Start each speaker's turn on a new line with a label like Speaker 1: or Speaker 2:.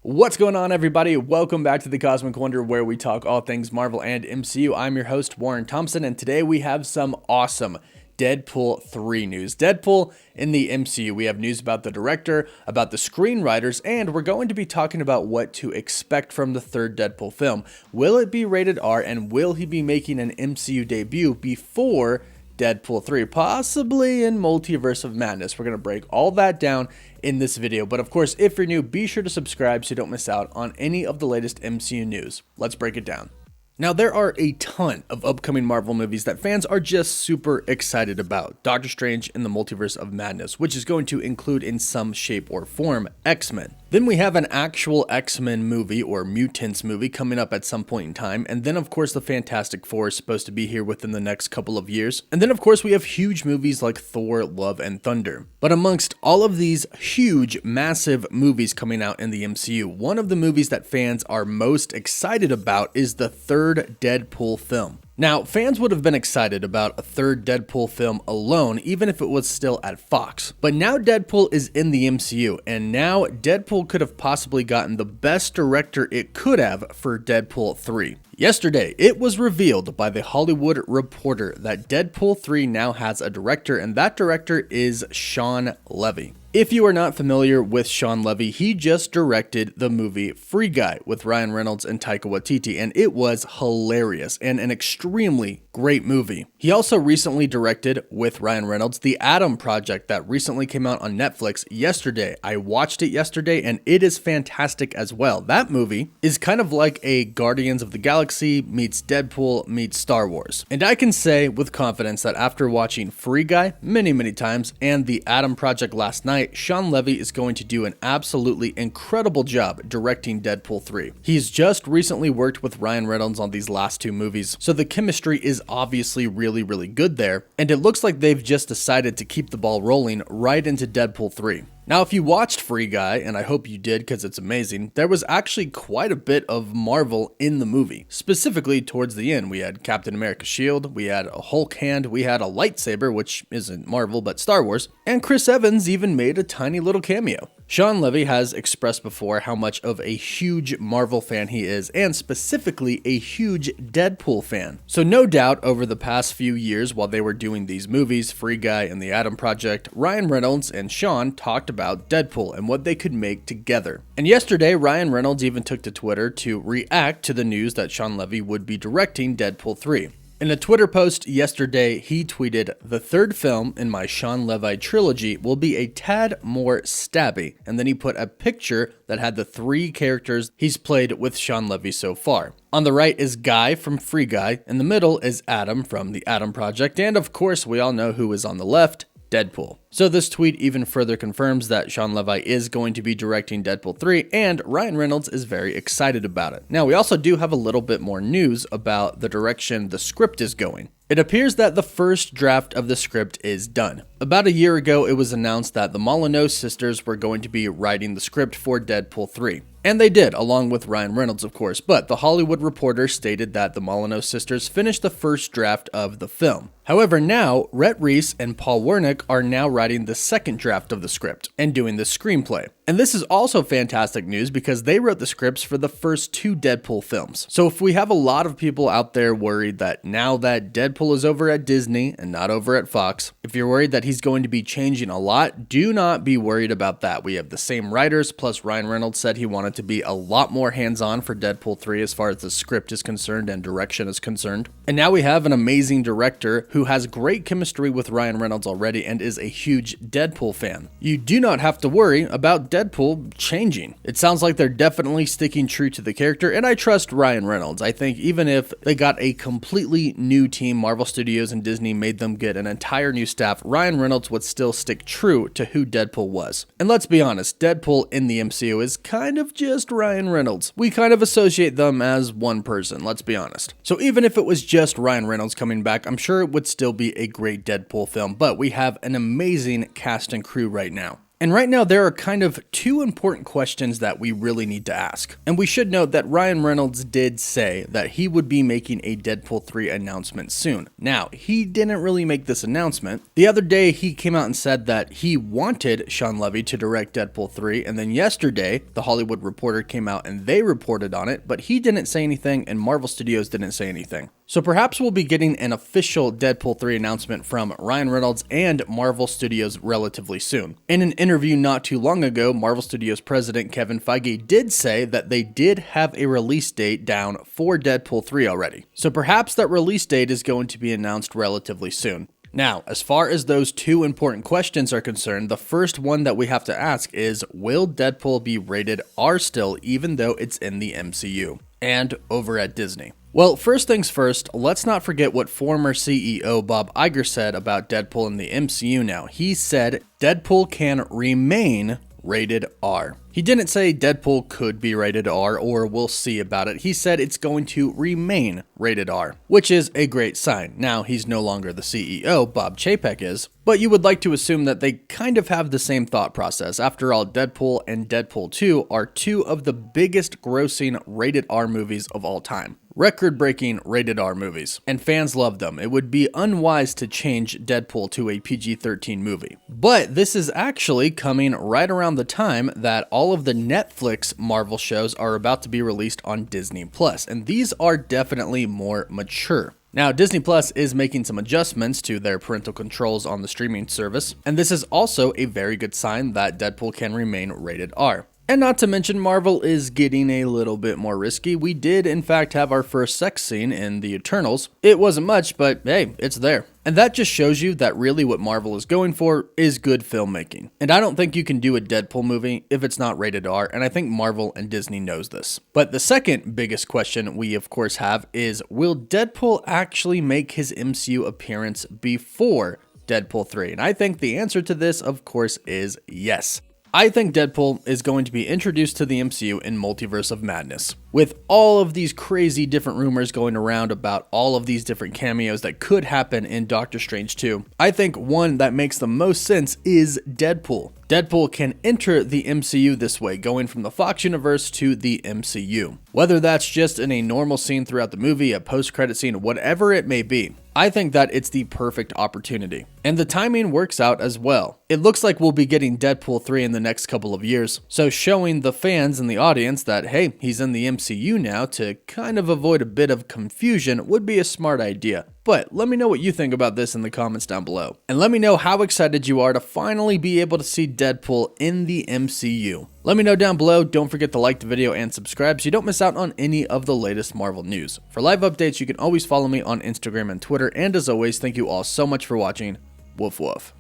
Speaker 1: What's going on, everybody? Welcome back to the Cosmic Wonder, where we talk all things Marvel and MCU. I'm your host, Warren Thompson, and today we have some awesome Deadpool 3 news. Deadpool in the MCU. We have news about the director, about the screenwriters, and we're going to be talking about what to expect from the third Deadpool film. Will it be rated R, and will he be making an MCU debut before Deadpool 3, possibly in Multiverse of Madness? We're going to break all that down in this video, but of course, if you're new, be sure to subscribe so you don't miss out on any of the latest MCU news. Let's break it down. Now, there are a ton of upcoming Marvel movies that fans are just super excited about. Doctor Strange in the Multiverse of Madness, which is going to include in some shape or form X-Men. Then we have an actual X-Men movie or Mutants movie coming up at some point in time. And then, of course, the Fantastic Four is supposed to be here within the next couple of years. And then, of course, we have huge movies like Thor, Love, and Thunder. But amongst all of these huge, massive movies coming out in the MCU, one of the movies that fans are most excited about is the third Deadpool film. Now, fans would have been excited about a third Deadpool film alone, even if it was still at Fox. But now Deadpool is in the MCU, and now Deadpool could have possibly gotten the best director it could have for Deadpool 3. Yesterday, it was revealed by The Hollywood Reporter that Deadpool 3 now has a director, and that director is Shawn Levy. If you are not familiar with Shawn Levy, he just directed the movie Free Guy with Ryan Reynolds and Taika Waititi, and it was hilarious and an extremely great movie. He also recently directed, with Ryan Reynolds, The Adam Project that recently came out on Netflix yesterday. I watched it yesterday, and it is fantastic as well. That movie is kind of like a Guardians of the Galaxy meets Deadpool meets Star Wars. And I can say with confidence that after watching Free Guy many times and The Adam Project last night, Shawn Levy is going to do an absolutely incredible job directing Deadpool 3. He's just recently worked with Ryan Reynolds on these last two movies, so the chemistry is obviously really good there, and it looks like they've just decided to keep the ball rolling right into Deadpool 3. Now, if you watched Free Guy, and I hope you did because it's amazing, there was actually quite a bit of Marvel in the movie. Specifically towards the end, we had Captain America's shield, we had a Hulk hand, we had a lightsaber, which isn't Marvel but Star Wars, and Chris Evans even made a tiny little cameo. Shawn Levy has expressed before how much of a huge Marvel fan he is, and specifically a huge Deadpool fan. So no doubt over the past few years while they were doing these movies, Free Guy and The Adam Project, Ryan Reynolds and Shawn talked about Deadpool and what they could make together. And yesterday, Ryan Reynolds even took to Twitter to react to the news that Shawn Levy would be directing Deadpool 3. In a Twitter post yesterday, he tweeted, "The third film in my Shawn Levy trilogy will be a tad more stabby," and then he put a picture that had the three characters he's played with Shawn Levy so far. On the right is Guy from Free Guy, in the middle is Adam from The Adam Project, and of course we all know who is on the left, Deadpool. So this tweet even further confirms that Shawn Levy is going to be directing Deadpool 3, and Ryan Reynolds is very excited about it. Now, we also do have a little bit more news about the direction the script is going. It appears that the first draft of the script is done. About a year ago, it was announced that the Molyneux sisters were going to be writing the script for Deadpool 3. And they did, along with Ryan Reynolds, of course, but The Hollywood Reporter stated that the Molyneux sisters finished the first draft of the film. However, now, Rhett Reese and Paul Wernick are now writing the second draft of the script and doing the screenplay. And this is also fantastic news because they wrote the scripts for the first two Deadpool films. So if we have a lot of people out there worried that now that Deadpool is over at Disney and not over at Fox, if you're worried that he's going to be changing a lot, do not be worried about that. We have the same writers, plus Ryan Reynolds said he wanted to be a lot more hands-on for Deadpool 3 as far as the script is concerned and direction is concerned. And now we have an amazing director who has great chemistry with Ryan Reynolds already and is a huge Deadpool fan. You do not have to worry about Deadpool changing. It sounds like they're definitely sticking true to the character, and I trust Ryan Reynolds. I think even if they got a completely new team, Marvel Studios and Disney made them get an entire new staff, Ryan Reynolds would still stick true to who Deadpool was. And let's be honest, Deadpool in the MCU is kind of just Ryan Reynolds. We kind of associate them as one person, let's be honest. So even if it was just Ryan Reynolds coming back, I'm sure it would still be a great Deadpool film, but we have an amazing cast and crew right now. And right now, there are kind of two important questions that we really need to ask. And we should note that Ryan Reynolds did say that he would be making a Deadpool 3 announcement soon. Now, he didn't really make this announcement. The other day, he came out and said that he wanted Shawn Levy to direct Deadpool 3, and then yesterday, The Hollywood Reporter came out and they reported on it, but he didn't say anything and Marvel Studios didn't say anything. So perhaps we'll be getting an official Deadpool 3 announcement from Ryan Reynolds and Marvel Studios relatively soon. In an interview not too long ago, Marvel Studios president Kevin Feige did say that they did have a release date down for Deadpool 3 already. So perhaps that release date is going to be announced relatively soon. Now, as far as those two important questions are concerned, the first one that we have to ask is, will Deadpool be rated R still even though it's in the MCU and over at Disney? Well, first things first, let's not forget what former CEO Bob Iger said about Deadpool in the MCU now. He said Deadpool can remain rated R. He didn't say Deadpool could be rated R or we'll see about it. He said it's going to remain rated R, which is a great sign. Now, he's no longer the CEO, Bob Chapek is, but you would like to assume that they kind of have the same thought process. After all, Deadpool and Deadpool 2 are two of the biggest grossing rated R movies of all time. Record-breaking rated R movies, and fans love them. It would be unwise to change Deadpool to a PG-13 movie. But this is actually coming right around the time that all of the Netflix Marvel shows are about to be released on Disney+, and these are definitely more mature. Now, Disney Plus is making some adjustments to their parental controls on the streaming service, and this is also a very good sign that Deadpool can remain rated R. And not to mention, Marvel is getting a little bit more risky. We did, in fact, have our first sex scene in The Eternals. It wasn't much, but hey, it's there. And that just shows you that really what Marvel is going for is good filmmaking. And I don't think you can do a Deadpool movie if it's not rated R, and I think Marvel and Disney knows this. But the second biggest question we of course have is, will Deadpool actually make his MCU appearance before Deadpool 3? And I think the answer to this, of course, is yes. I think Deadpool is going to be introduced to the MCU in Multiverse of Madness. With all of these crazy different rumors going around about all of these different cameos that could happen in Doctor Strange 2, I think one that makes the most sense is Deadpool. Deadpool can enter the MCU this way, going from the Fox universe to the MCU. Whether that's just in a normal scene throughout the movie, a post-credit scene, whatever it may be, I think that it's the perfect opportunity. And the timing works out as well. It looks like we'll be getting Deadpool 3 in the next couple of years, so showing the fans and the audience that, hey, he's in the MCU now to kind of avoid a bit of confusion would be a smart idea. But let me know what you think about this in the comments down below. And let me know how excited you are to finally be able to see Deadpool in the MCU. Let me know down below. Don't forget to like the video and subscribe so you don't miss out on any of the latest Marvel news. For live updates, you can always follow me on Instagram and Twitter. And as always, thank you all so much for watching. Woof woof.